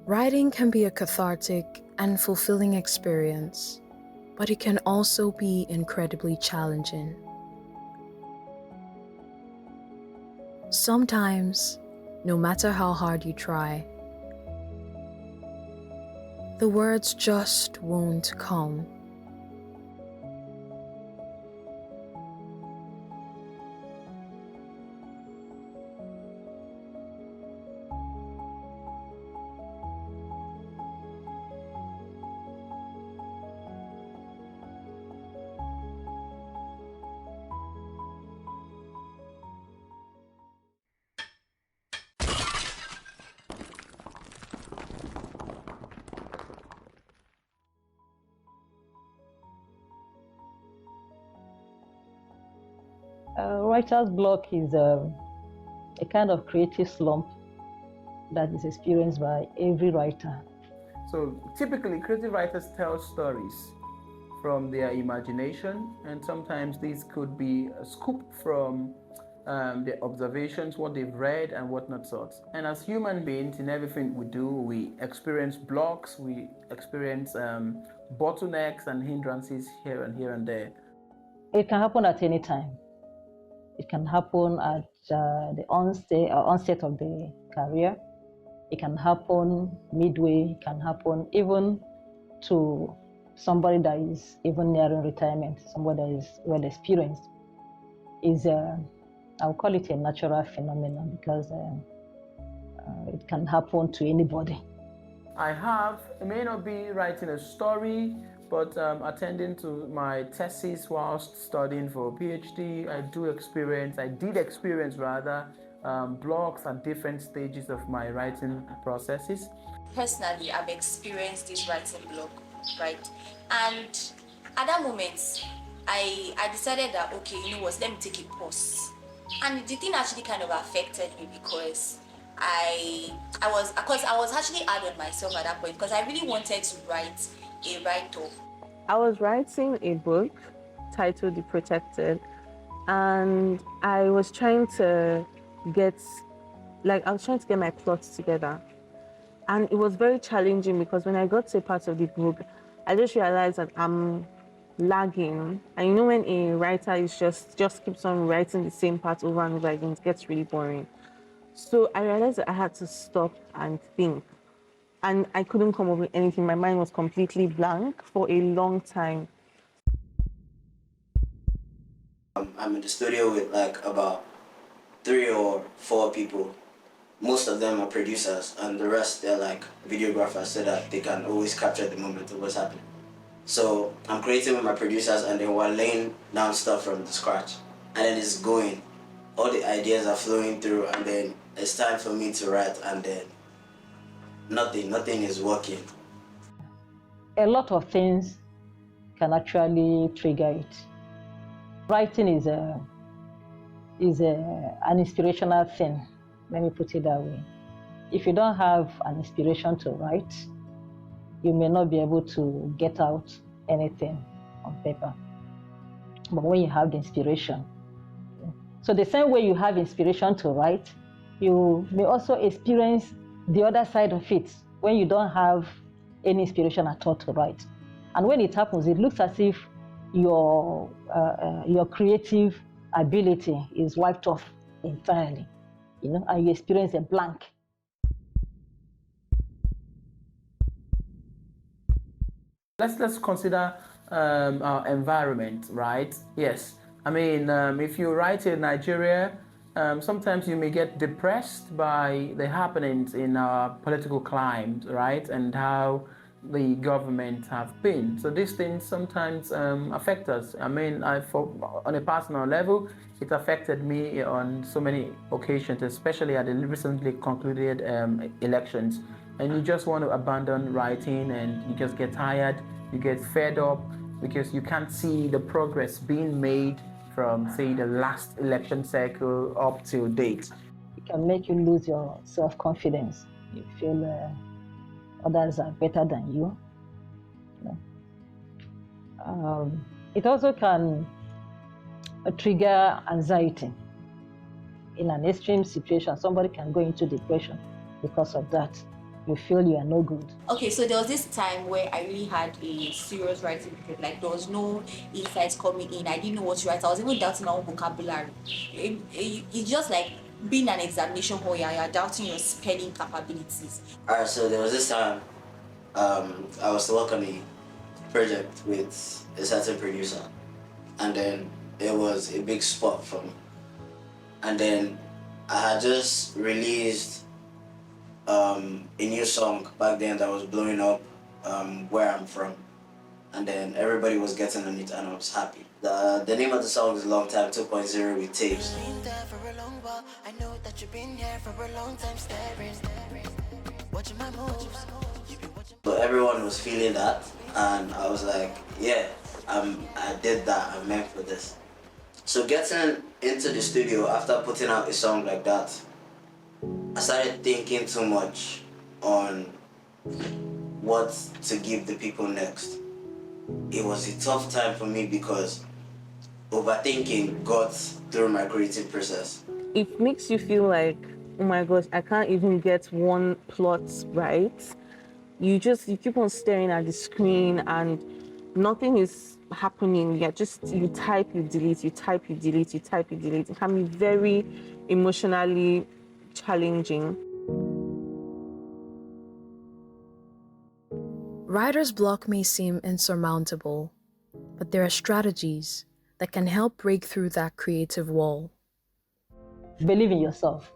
Writing can be a cathartic and fulfilling experience, but it can also be incredibly challenging. Sometimes, no matter how hard you try, the words just won't come. Writer's block is a kind of creative slump that is experienced by every writer. So typically, creative writers tell stories from their imagination, and sometimes these could be a scoop from their observations, what they've read, and whatnot sorts. And as human beings, in everything we do, we experience blocks, we experience bottlenecks and hindrances here and there. It can happen at any time. It can happen at the onset of the career. It can happen midway. It can happen even to somebody that is even nearing retirement, somebody that is well experienced. I would call it a natural phenomenon because it can happen to anybody. I may not be writing a story, but attending to my thesis whilst studying for a PhD, I did experience blocks at different stages of my writing processes. Personally, I've experienced this writing block, right? And at that moment, I decided that, okay, you know what, let me take a pause. And the thing actually kind of affected me because I was actually hard on myself at that point because I really wanted to write a write-up. I was writing a book titled The Protected, and I was trying to get my plots together. And it was very challenging because when I got to a part of the book, I just realized that I'm lagging. And you know, when a writer is just keeps on writing the same part over and over again, it gets really boring. So I realized that I had to stop and think. And I couldn't come up with anything. My mind was completely blank for a long time. I'm in the studio with like about 3 or 4 people. Most of them are producers, and the rest they're like videographers, so that they can always capture the moment of what's happening. So I'm creating with my producers, and then we're laying down stuff from the scratch, and then it's going. All the ideas are flowing through, and then it's time for me to write, and then nothing is working. A lot of things can actually trigger it. Writing is an inspirational thing. Let me put it that way. If you don't have an inspiration to write, you may not be able to get out anything on paper. But when you have the inspiration, so the same way you have inspiration to write, you may also experience the other side of it when you don't have any inspiration at all to write. And when it happens, it looks as if your creative ability is wiped off entirely, you know, and you experience a blank. Let's consider our environment, right? Yes. I mean, if you write in Nigeria, sometimes you may get depressed by the happenings in our political climate, right? And how the government have been. So these things sometimes affect us. I mean, on a personal level, it affected me on so many occasions, especially at the recently concluded elections. And you just want to abandon writing, and you just get tired, you get fed up, because you can't see the progress being made from, say, the last election cycle up till date. It can make you lose your self-confidence. You feel others are better than you. It also can trigger anxiety. In an extreme situation, somebody can go into depression because of that. you feel you are no good. Okay, so there was this time where I really had a serious writing period. Like there was no insights coming in. I didn't know what to write. I was even doubting my own vocabulary. It's just like being an examination hall. You're doubting your spelling capabilities. Alright, so there was this time I was working on a project with a certain producer, and then it was a big spot for me. And then I had just released a new song back then that was blowing up where I'm from, and then everybody was getting on it, and I was happy. The name of the song is Long Time 2.0 with Tapes. Been there for a long while. I know that you've been here for a long time, staring, watching my moves. You've been watching. So everyone was feeling that, and I was like, yeah, I did that. I'm meant for this. So getting into the studio after putting out a song like that, I started thinking too much on what to give the people next. It was a tough time for me because overthinking got through my creative process. It makes you feel like, oh my gosh, I can't even get one plot right. You keep on staring at the screen and nothing is happening. You type, you delete, you type, you delete, you type, you delete. It can be very emotionally challenging. Writer's block may seem insurmountable, but there are strategies that can help break through that creative wall. Believe in yourself.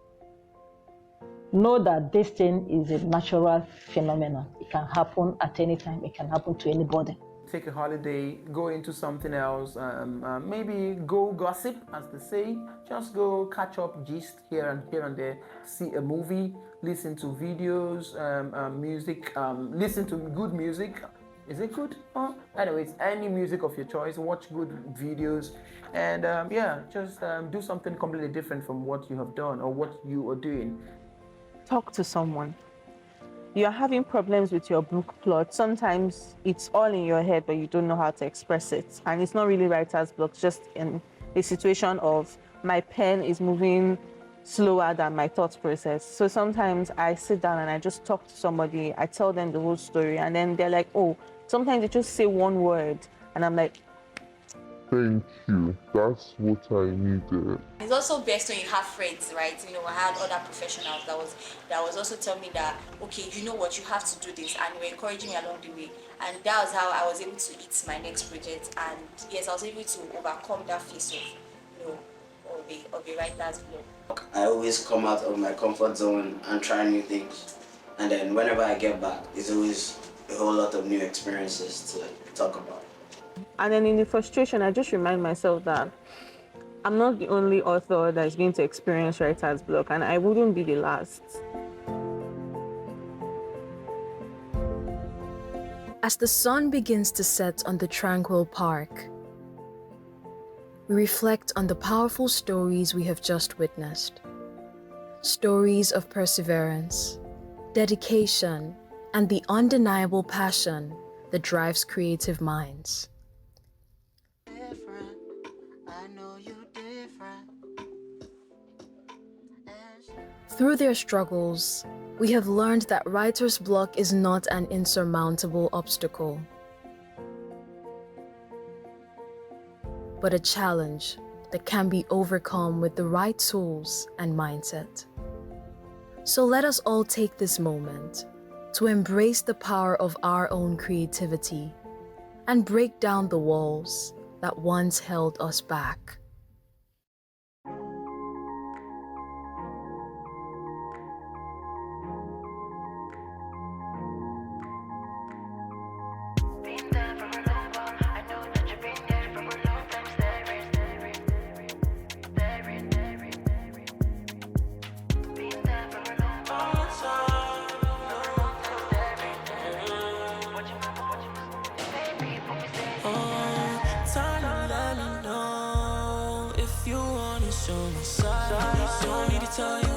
Know that this thing is a natural phenomenon. It can happen at any time. It can happen to anybody. Take a holiday, go into something else, maybe go gossip, as they say. Just go catch up, gist here and there. See a movie, listen to videos, music, listen to good music. Is it good? Anyways, any music of your choice. Watch good videos, and just do something completely different from what you have done or what you are doing. Talk to someone. You're having problems with your book plot. Sometimes it's all in your head, but you don't know how to express it. And it's not really writer's block, just in a situation of my pen is moving slower than my thought process. So sometimes I sit down and I just talk to somebody, I tell them the whole story, and then they're like, oh, sometimes they just say one word, and I'm like, thank you, that's what I needed. It's also best when you have friends, right? I had other professionals that was also telling me that, okay, you know what, you have to do this, and you were encouraging me along the way. And that was how I was able to hit my next project. And yes, I was able to overcome that phase of a writer's block. I always come out of my comfort zone and try new things. And then whenever I get back, there's always a whole lot of new experiences to talk about. and then in the frustration, I just remind myself that I'm not the only author that is going to experience writer's block, and I wouldn't be the last. As the sun begins to set on the tranquil park, we reflect on the powerful stories we have just witnessed. Stories of perseverance, dedication, and the undeniable passion that drives creative minds. Different. I know you different. Through their struggles, we have learned that writer's block is not an insurmountable obstacle, but a challenge that can be overcome with the right tools and mindset. So let us all take this moment to embrace the power of our own creativity and break down the walls that once held us back. Been there for a long while. I know that you've been there for a long time. Staring. Been there for a long while. Time to let me know if you wanna show me signs. Don't need to tell you